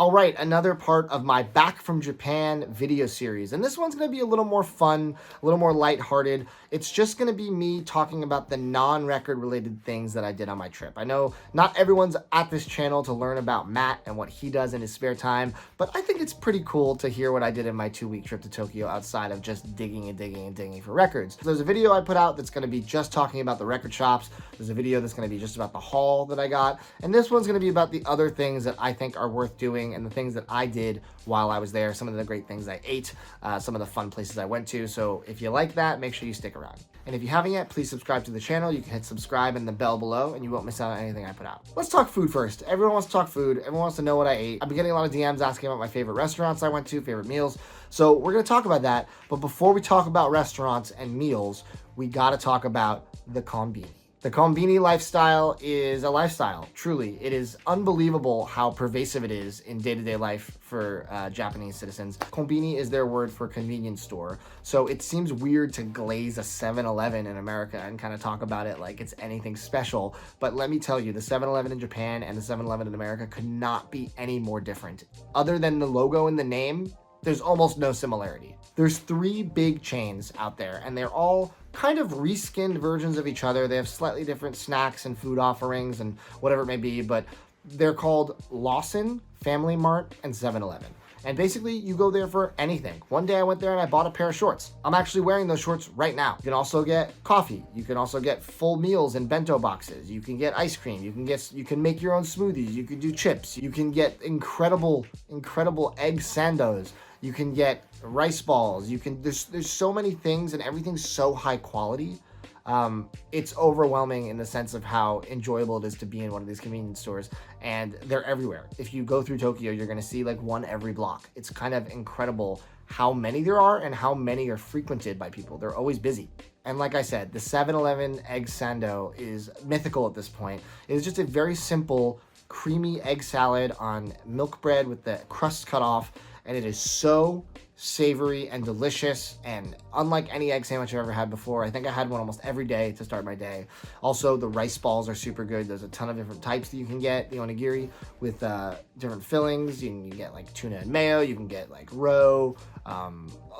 All right, another part of my Back from Japan video series. And this one's going to be a little more fun, a little more lighthearted. It's just going to be me talking about the non-record related things that I did on my trip. I know not everyone's at this channel to learn about Matt and what he does in his spare time, but I think it's pretty cool to hear what I did in my 2-week trip to Tokyo outside of just digging for records. So there's a video I put out that's going to be just talking about the record shops. There's a video that's going to be just about the haul that I got. And this one's going to be about the other things that I think are worth doing and the things that I did while I was there, some of the great things I ate, some of the fun places I went to. So if you like that, make sure you stick around. And if you haven't yet, please subscribe to the channel. You can hit subscribe and the bell below and you won't miss out on anything I put out. Let's talk food first. Everyone wants to talk food. Everyone wants to know what I ate. I've been getting a lot of DMs asking about my favorite restaurants I went to, favorite meals. So we're going to talk about that. But before we talk about restaurants and meals, we got to talk about the Combini. The Combini lifestyle is a lifestyle, truly. It is unbelievable how pervasive it is in day-to-day life for Japanese citizens. Combini is their word for convenience store. So it seems weird to glaze a 7-Eleven in America and kind of talk about it like it's anything special. But let me tell you, the 7-Eleven in Japan and the 7-Eleven in America could not be any more different. Other than the logo and the name, there's almost no similarity. There's 3 big chains out there, and they're all kind of reskinned versions of each other. They have slightly different snacks and food offerings and whatever it may be, but they're called Lawson, Family Mart, and 7-Eleven. And basically, you go there for anything. One day I went there and I bought a pair of shorts. I'm actually wearing those shorts right now. You can also get coffee. You can also get full meals in bento boxes. You can get ice cream. You can make your own smoothies. You can do chips. You can get incredible egg sandos. You can get rice balls. There's so many things and everything's so high quality. It's overwhelming in the sense of how enjoyable it is to be in one of these convenience stores, and they're everywhere. If you go through Tokyo, you're going to see like one every block. It's kind of incredible how many there are and how many are frequented by people. They're always busy. And like I said, the 7-Eleven egg sando is mythical at this point. It is just a very simple, creamy egg salad on milk bread with the crust cut off, and it is so savory and delicious and unlike any egg sandwich I've ever had before. I think I had one almost every day to start my day. Also, the rice balls are super good. There's a ton of different types that you can get, the onigiri, with different fillings. You can get like tuna and mayo. You can get like roe.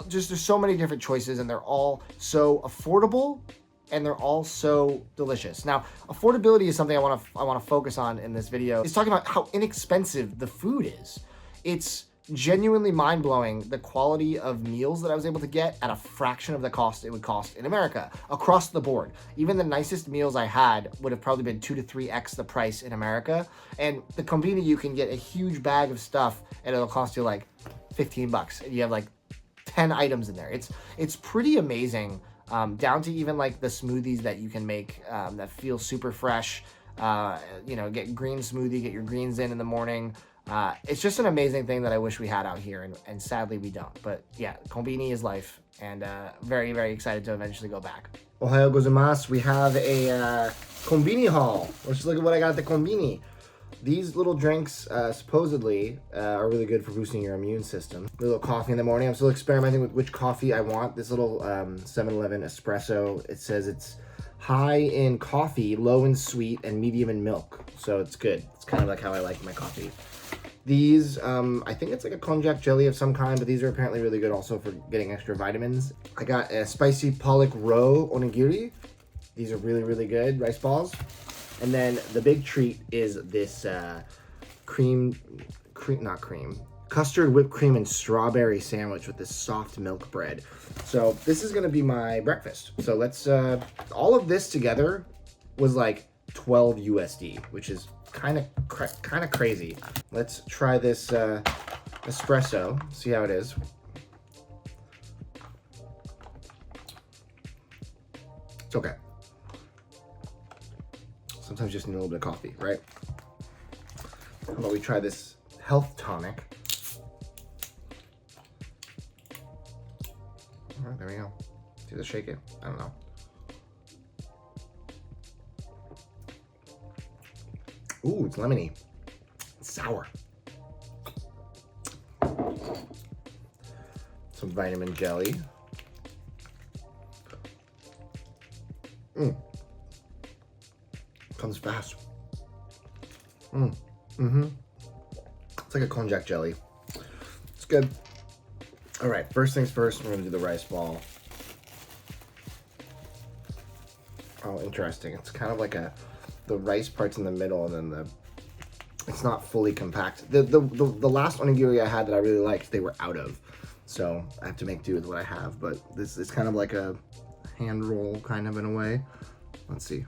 There's so many different choices, and they're all so affordable and they're all so delicious. Now, affordability is something I want to focus on in this video. It's talking about how inexpensive the food is. It's genuinely mind-blowing, the quality of meals that I was able to get at a fraction of the cost it would cost in America, across the board. Even the nicest meals I had would have probably been 2 to 3x the price in America. And the Combini, you can get a huge bag of stuff and it'll cost you like 15 bucks. And you have like 10 items in there. It's pretty amazing, down to even like the smoothies that you can make that feel super fresh. Get green smoothie, get your greens in the morning. It's just an amazing thing that I wish we had out here, and sadly we don't. But yeah, Combini is life, and very, very excited to eventually go back. Ohayou gozaimasu. We have a Combini haul. Let's look at what I got at the Combini. These little drinks supposedly are really good for boosting your immune system. A little coffee in the morning. I'm still experimenting with which coffee I want. This little 7-Eleven espresso. It says it's high in coffee, low in sweet, and medium in milk. So it's good. It's kind of like how I like my coffee. These, I think it's like a konjac jelly of some kind, but these are apparently really good also for getting extra vitamins. I got a spicy Polk roe onigiri. These are really, really good rice balls. And then the big treat is this custard whipped cream and strawberry sandwich with this soft milk bread. So this is gonna be my breakfast. So let's, all of this together was like 12 USD, which is kind of crazy. Let's try this espresso, see how it is. It's okay. Sometimes you just need a little bit of coffee, right? How about we try this health tonic? All right, there we go. See, let's shake it. I don't know. Ooh, it's lemony. It's sour. Some vitamin jelly. Comes fast. It's like a konjac jelly. It's good. All right, first things first, we're gonna do the rice ball. Oh, interesting. It's kind of like the rice part's in the middle, and then it's not fully compact. The last onigiri I had that I really liked, they were out of. So I have to make do with what I have, but this is kind of like a hand roll kind of in a way. Let's see.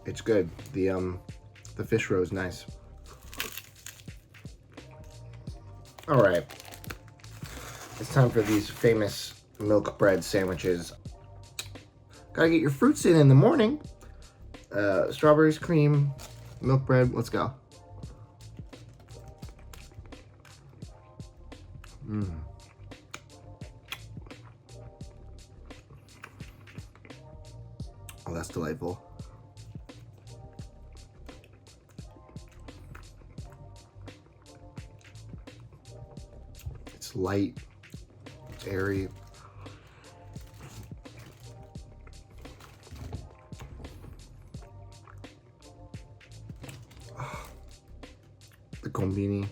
It's good. The fish roe is nice. All right. It's time for these famous milk bread sandwiches. Gotta get your fruits in the morning. Strawberries, cream, milk bread. Let's go. Oh, that's delightful. It's light, it's airy. The Combini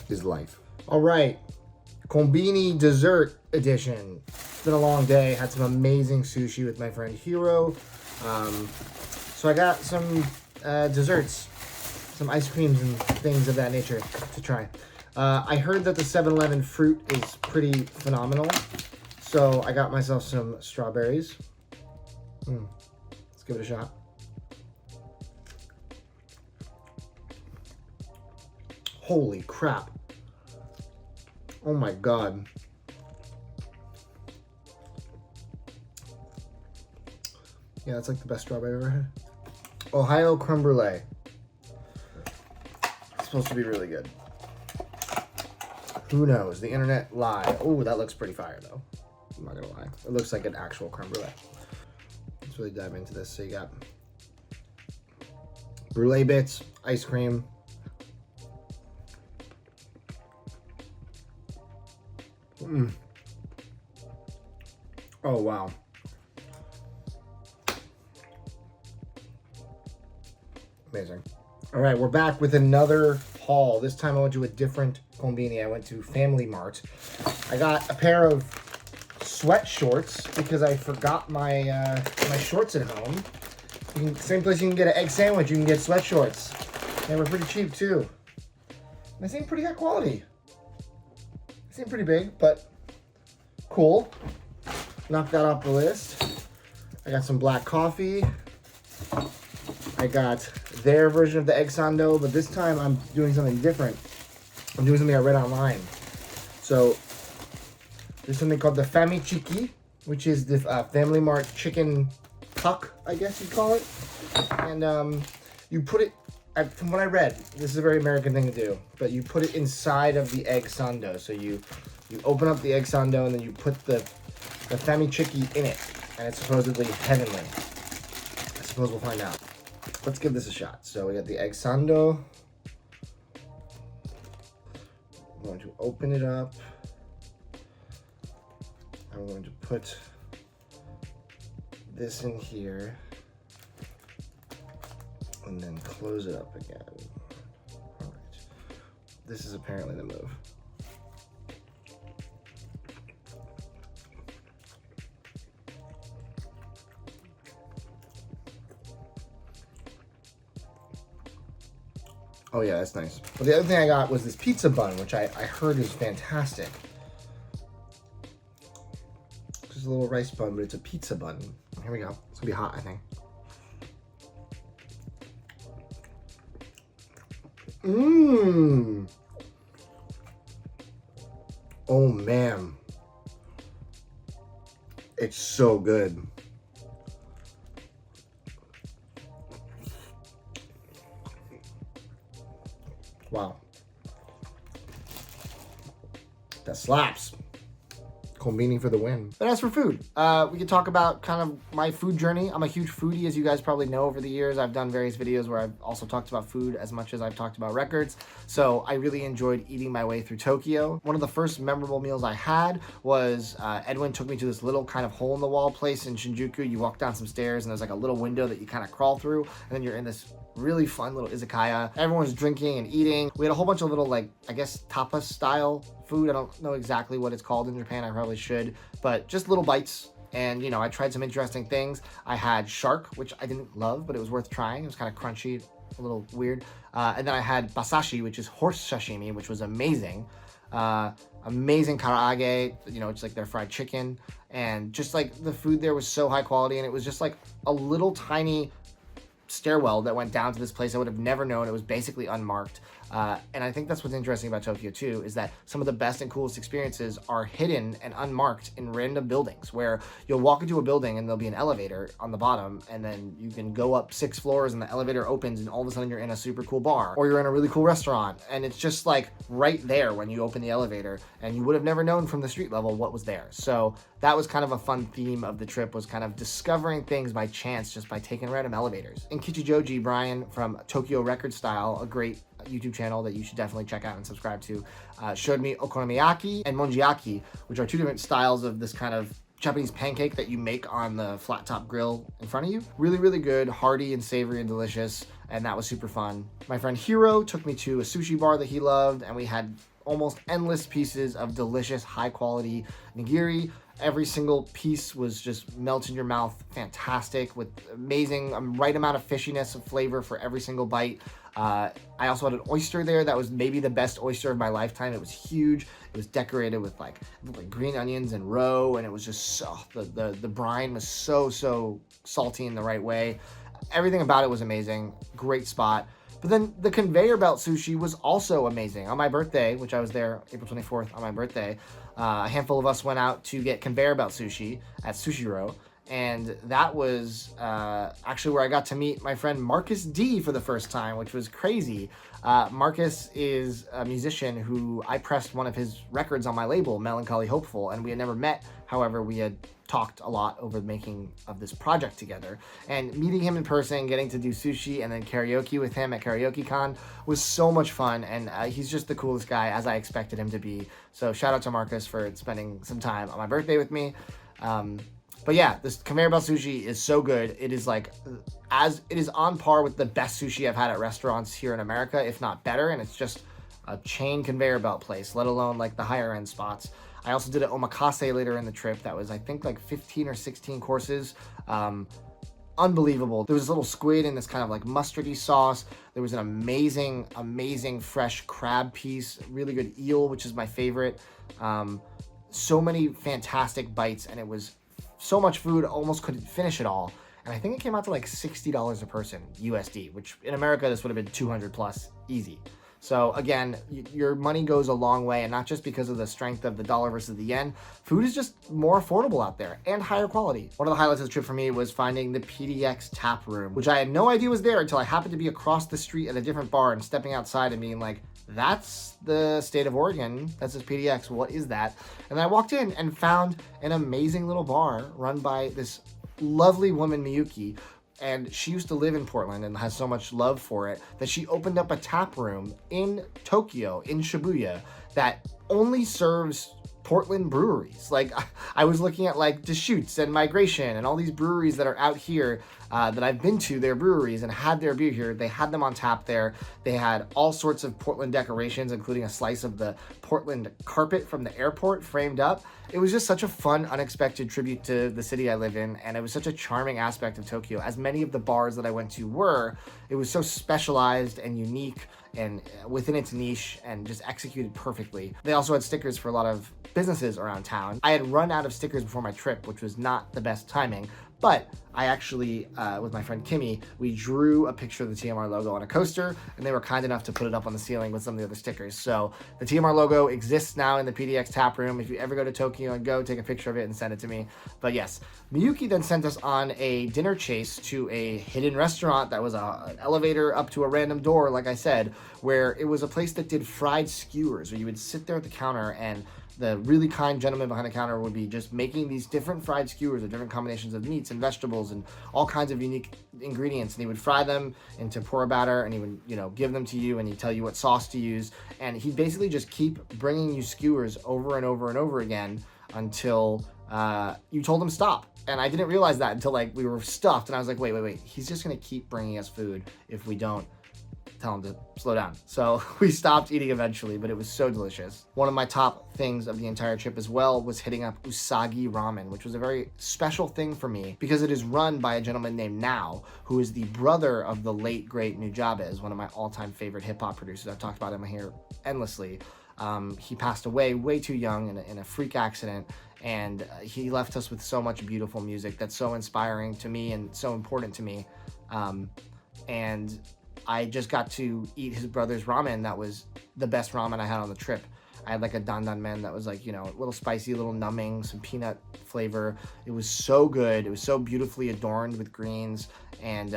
is life. All right, Combini dessert edition. It's been a long day. Had some amazing sushi with my friend Hiro. So I got some desserts, some ice creams and things of that nature to try. I heard that the 7-Eleven fruit is pretty phenomenal, so I got myself some strawberries. Let's give it a shot. Holy crap. Oh my God. Yeah, that's like the best strawberry I've ever had. Ohio creme brulee. It's supposed to be really good. Who knows? The internet lie. Oh, that looks pretty fire though. I'm not gonna lie. It looks like an actual creme brulee. Let's really dive into this. So you got brulee bits, ice cream. Oh, wow. Amazing. All right, we're back with another haul. This time I went to a different Combini. I went to Family Mart. I got a pair of sweat shorts because I forgot my my shorts at home. Same place you can get an egg sandwich, you can get sweat shorts. They were pretty cheap too. They seem pretty high quality. They seem pretty big, but cool. Knock that off the list. I got some black coffee. I got their version of the egg sando, but this time I'm doing something different. I'm doing something I read online. So there's something called the Famiciki, which is the Family Mart chicken puck, I guess you'd call it. And you put it, from what I read, this is a very American thing to do, but you put it inside of the egg sando. So you open up the egg sando and then you put the Famiciki in it, and it's supposedly heavenly. I suppose we'll find out. Let's give this a shot. So we got the egg sando. I'm going to open it up. I'm going to put this in here and then close it up again. All right. This is apparently the move. Oh yeah, that's nice. But the other thing I got was this pizza bun, which I heard is fantastic. Just a little rice bun, but it's a pizza bun. Here we go. It's gonna be hot, I think. Mmm. Oh man. It's so good. Wow. That slaps. Combini for the win. But as for food, we can talk about kind of my food journey. I'm a huge foodie, as you guys probably know over the years. I've done various videos where I've also talked about food as much as I've talked about records. So I really enjoyed eating my way through Tokyo. One of the first memorable meals I had was Edwin took me to this little kind of hole in the wall place in Shinjuku. You walk down some stairs and there's like a little window that you kind of crawl through, and then you're in this really fun little izakaya. Everyone's drinking and eating. We had a whole bunch of little, like, I guess tapas style food. I don't know exactly what it's called in Japan. I probably should, but just little bites. And, you know, I tried some interesting things. I had shark, which I didn't love, but it was worth trying. It was kind of crunchy, a little weird. And then I had basashi, which is horse sashimi, which was amazing. Amazing karaage, you know, it's like their fried chicken. And just like the food there was so high quality, and it was just like a little tiny stairwell that went down to this place I would have never known. It was basically unmarked. And I think that's what's interesting about Tokyo too, is that some of the best and coolest experiences are hidden and unmarked in random buildings, where you'll walk into a building and there'll be an elevator on the bottom, and then you can go up 6 floors and the elevator opens and all of a sudden you're in a super cool bar, or you're in a really cool restaurant, and it's just like right there when you open the elevator, and you would have never known from the street level what was there. So that was kind of a fun theme of the trip, was kind of discovering things by chance just by taking random elevators. In Kichijoji, Brian from Tokyo Record Style, a great YouTube channel that you should definitely check out and subscribe to, showed me okonomiyaki and monjiaki, which are 2 different styles of this kind of Japanese pancake that you make on the flat top grill in front of you. Really, really good, hearty and savory and delicious, and that was super fun. My friend Hiro took me to a sushi bar that he loved, and we had almost endless pieces of delicious, high quality nigiri. Every single piece was just melt in your mouth, fantastic, with amazing, right amount of fishiness of flavor for every single bite. I also had an oyster there that was maybe the best oyster of my lifetime. It was huge. It was decorated with like green onions and roe, and it was just so, the brine was so salty in the right way. Everything about it was amazing. Great spot. But then the conveyor belt sushi was also amazing. On my birthday, which I was there April 24th on my birthday, a handful of us went out to get conveyor belt sushi at Sushiro. And that was actually where I got to meet my friend Marcus D for the first time, which was crazy. Marcus is a musician who I pressed one of his records on my label, Melancholy Hopeful, and we had never met. However, we had talked a lot over the making of this project together, and meeting him in person, getting to do sushi and then karaoke with him at KaraokeCon was so much fun. And he's just the coolest guy, as I expected him to be. So shout out to Marcus for spending some time on my birthday with me. But yeah, this conveyor belt sushi is so good. It is like, it is on par with the best sushi I've had at restaurants here in America, if not better. And it's just a chain conveyor belt place, let alone like the higher end spots. I also did an omakase later in the trip that was, I think, like 15 or 16 courses. Unbelievable. There was a little squid in this kind of like mustardy sauce. There was an amazing fresh crab piece, really good eel, which is my favorite. So many fantastic bites, and it was so much food, almost couldn't finish it all. And I think it came out to like $60 a person USD, which in America this would have been 200 plus easy. So again, your money goes a long way, and not just because of the strength of the dollar versus the yen. Food is just more affordable out there and higher quality. One of the highlights of the trip for me was finding the PDX tap room, which I had no idea was there until I happened to be across the street at a different bar and stepping outside and being like, that's the state of Oregon. That says PDX. What is that? And I walked in and found an amazing little bar run by this lovely woman, Miyuki. And she used to live in Portland and has so much love for it that she opened up a tap room in Tokyo, in Shibuya, that only serves Portland breweries. Like, I was looking at like Deschutes and Migration and all these breweries that are out here that I've been to, their breweries, and had their beer here. They had them on tap there. They had all sorts of Portland decorations, including a slice of the Portland carpet from the airport framed up. It was just such a fun, unexpected tribute to the city I live in, and it was such a charming aspect of Tokyo. As many of the bars that I went to were, it was so specialized and unique and within its niche and just executed perfectly. They also had stickers for a lot of businesses around town. I had run out of stickers before my trip, which was not the best timing, but I actually, with my friend Kimmy, we drew a picture of the TMR logo on a coaster, and they were kind enough to put it up on the ceiling with some of the other stickers. So the TMR logo exists now in the PDX tap room. If you ever go to Tokyo and go, take a picture of it and send it to me. But yes, Miyuki then sent us on a dinner chase to a hidden restaurant that was an elevator up to a random door, like I said, where it was a place that did fried skewers, where you would sit there at the counter and the really kind gentleman behind the counter would be just making these different fried skewers of different combinations of meats and vegetables and all kinds of unique ingredients. And he would fry them into pura batter, and he would, give them to you, and he'd tell you what sauce to use. And he'd basically just keep bringing you skewers over and over and over again until you told him stop. And I didn't realize that until like we were stuffed, and I was like, wait, he's just gonna keep bringing us food if we don't tell him to slow down. So we stopped eating eventually, but it was so delicious. One of my top things of the entire trip as well was hitting up Usagi Ramen, which was a very special thing for me because it is run by a gentleman named Now, who is the brother of the late great Nujabes, one of my all-time favorite hip-hop producers. I've talked about him here endlessly. He passed away way too young in a freak accident, and he left us with so much beautiful music that's so inspiring to me and so important to me. And I just got to eat his brother's ramen. That was the best ramen I had on the trip. I had like a dandan men that was like, a little spicy, a little numbing, some peanut flavor. It was so good. It was so beautifully adorned with greens. And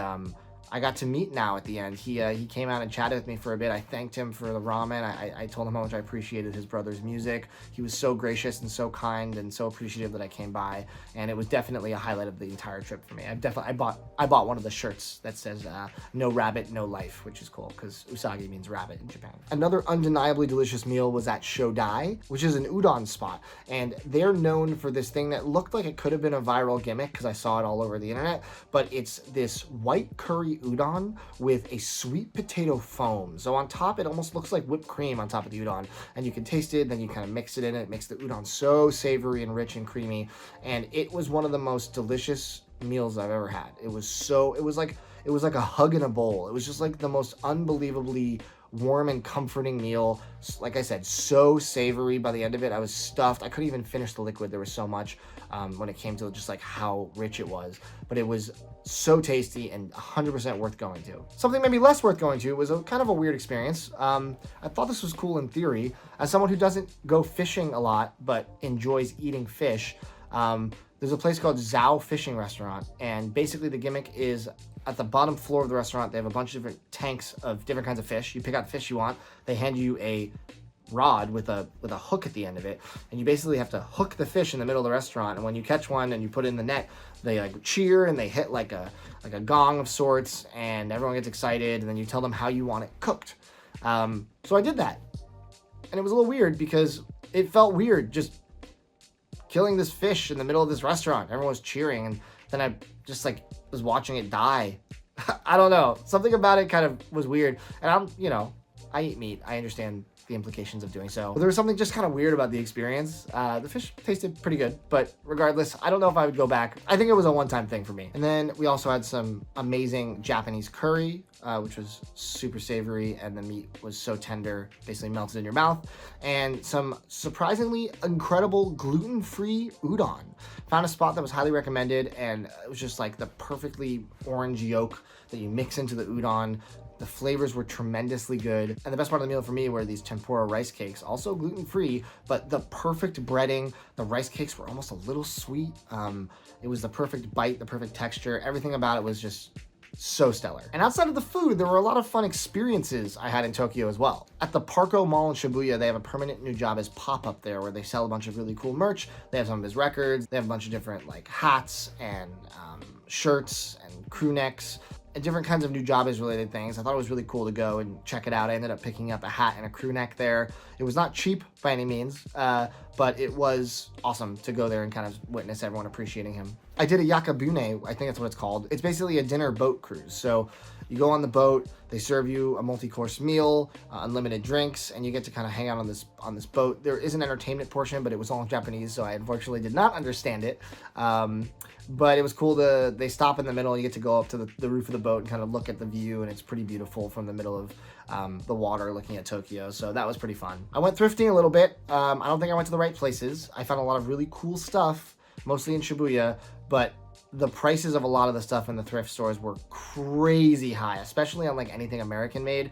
I got to meet Now at the end. He came out and chatted with me for a bit. I thanked him for the ramen. I told him how much I appreciated his brother's music. He was so gracious and so kind and so appreciative that I came by, and it was definitely a highlight of the entire trip for me. I bought one of the shirts that says "No rabbit, no life," which is cool because usagi means rabbit in Japan. Another undeniably delicious meal was at Shodai, which is an udon spot, and they're known for this thing that looked like it could have been a viral gimmick because I saw it all over the internet, but it's this white curry udon with a sweet potato foam. So on top, it almost looks like whipped cream on top of the udon, and you can taste it, then you kind of mix it in. It makes the udon so savory and rich and creamy, and it was one of the most delicious meals I've ever had. It was like a hug in a bowl. It was just like the most unbelievably warm and comforting meal. Like I said, so savory. By the end of it, I was stuffed. I couldn't even finish the liquid. There was so much when it came to just like how rich it was, but it was so tasty and 100% worth going to. Something maybe less worth going to was a kind of a weird experience. I thought this was cool in theory. As someone who doesn't go fishing a lot but enjoys eating fish, there's a place called Zhao Fishing Restaurant, and basically the gimmick is at the bottom floor of the restaurant, they have a bunch of different tanks of different kinds of fish. You pick out the fish you want. They hand you a rod with a hook at the end of it, and you basically have to hook the fish in the middle of the restaurant, and when you catch one and you put it in the net, they like cheer and they hit like a gong of sorts, and everyone gets excited, and then you tell them how you want it cooked. So I did that, and it was a little weird because it felt weird just killing this fish in the middle of this restaurant. Everyone was cheering, and then I just like was watching it die. I don't know, something about it kind of was weird, and I eat meat. I understand the implications of doing so. But there was something just kind of weird about the experience. The fish tasted pretty good, but regardless, I don't know if I would go back. I think it was a one-time thing for me. And then we also had some amazing Japanese curry, which was super savory, and the meat was so tender, basically melted in your mouth, and some surprisingly incredible gluten-free udon. Found a spot that was highly recommended, and it was just like the perfectly orange yolk that you mix into the udon. The flavors were tremendously good. And the best part of the meal for me were these tempura rice cakes, also gluten-free, but the perfect breading. The rice cakes were almost a little sweet. It was the perfect bite, the perfect texture. Everything about it was just so stellar. And outside of the food, there were a lot of fun experiences I had in Tokyo as well. At the Parco Mall in Shibuya, they have a permanent Nujabes pop-up there where they sell a bunch of really cool merch. They have some of his records. They have a bunch of different like hats and shirts and crew necks and different kinds of Nujabes related things. I thought it was really cool to go and check it out. I ended up picking up a hat and a crew neck there. It was not cheap by any means, but it was awesome to go there and kind of witness everyone appreciating him. I did a yakabune, I think that's what it's called. It's basically a dinner boat cruise. So you go on the boat, they serve you a multi-course meal, unlimited drinks, and you get to kind of hang out on this boat. There is an entertainment portion, but it was all in Japanese, so I unfortunately did not understand it. But it was cool they stop in the middle, and you get to go up to the roof of the boat and kind of look at the view, and it's pretty beautiful from the middle of the water looking at Tokyo. So that was pretty fun. I went thrifting a little bit. I don't think I went to the right places. I found a lot of really cool stuff, mostly in Shibuya, but the prices of a lot of the stuff in the thrift stores were crazy high, especially on like anything American made.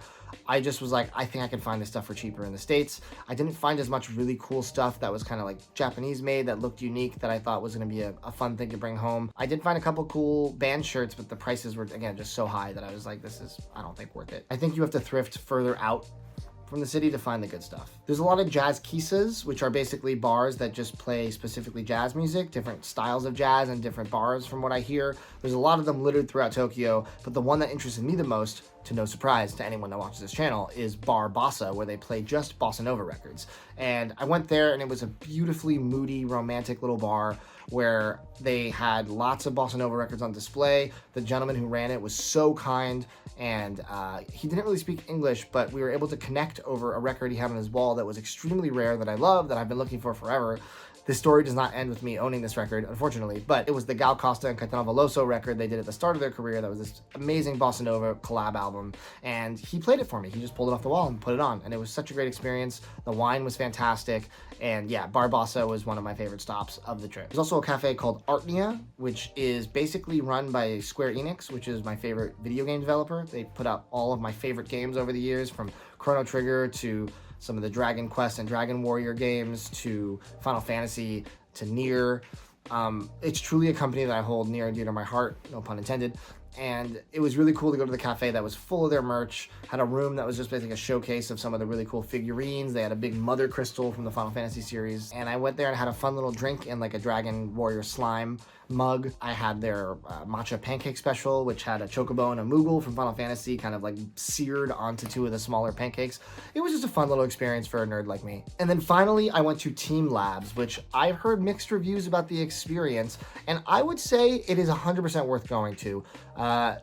I just was like, I think I can find this stuff for cheaper in the States. I didn't find as much really cool stuff that was kind of like Japanese made that looked unique that I thought was going to be a fun thing to bring home. I did find a couple cool band shirts, but the prices were, again, just so high that I was like, this is, I don't think, worth it. I think you have to thrift further out from the city to find the good stuff. There's a lot of jazz kisas, which are basically bars that just play specifically jazz music, different styles of jazz and different bars from what I hear. There's a lot of them littered throughout Tokyo, but the one that interested me the most, to no surprise to anyone that watches this channel, is Bar Bossa, where they play just bossa nova records. And I went there and it was a beautifully moody, romantic little bar where they had lots of bossa nova records on display. The gentleman who ran it was so kind, and he didn't really speak English, but we were able to connect over a record he had on his wall that was extremely rare, that I love, that I've been looking for forever. This story does not end with me owning this record, unfortunately, but it was the Gal Costa and Caetano Veloso record they did at the start of their career. That was this amazing bossa nova collab album, and he played it for me. He just pulled it off the wall and put it on, and it was such a great experience. The wine was fantastic, and yeah, Bar Bossa was one of my favorite stops of the trip. There's also a cafe called Artnia, which is basically run by Square Enix, which is my favorite video game developer. They put out all of my favorite games over the years, from Chrono Trigger to some of the Dragon Quest and Dragon Warrior games to Final Fantasy to Nier. It's truly a company that I hold near and dear to my heart, no pun intended. And it was really cool to go to the cafe that was full of their merch, had a room that was just basically a showcase of some of the really cool figurines. They had a big mother crystal from the Final Fantasy series. And I went there and had a fun little drink in like a Dragon Warrior slime mug. I had their matcha pancake special, which had a chocobo and a moogle from Final Fantasy kind of like seared onto two of the smaller pancakes. It was just a fun little experience for a nerd like me. And then finally, I went to Team Labs, which I've heard mixed reviews about the experience, and I would say it is 100% worth going to.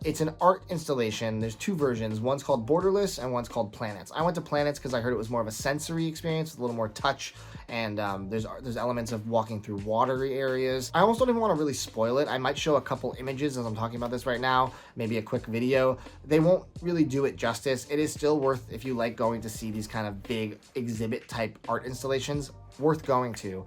It's an art installation. There's two versions. One's called Borderless and one's called Planets. I went to Planets because I heard it was more of a sensory experience with a little more touch, and there's elements of walking through watery areas. I almost don't even want to really spoil it. I might show a couple images as I'm talking about this right now, maybe a quick video. They won't really do it justice. It is still worth, if you like going to see these kind of big exhibit type art installations, worth going to.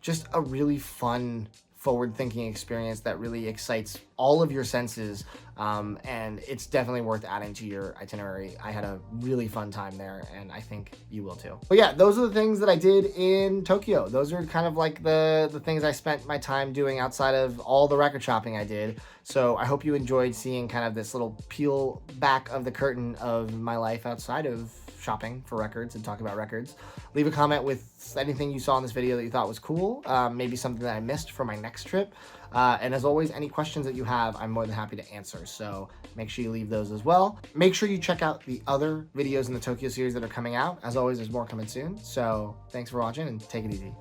Just a really fun, forward-thinking experience that really excites all of your senses, and it's definitely worth adding to your itinerary. I had a really fun time there, and I think you will too. But yeah, those are the things that I did in Tokyo. Those are kind of like the things I spent my time doing outside of all the record shopping I did. So I hope you enjoyed seeing kind of this little peel back of the curtain of my life outside of shopping for records and talking about records. Leave a comment with anything you saw in this video that you thought was cool, maybe something that I missed for my next trip. And as always, any questions that you have, I'm more than happy to answer. So make sure you leave those as well. Make sure you check out the other videos in the Tokyo series that are coming out. As always, there's more coming soon. So thanks for watching and take it easy.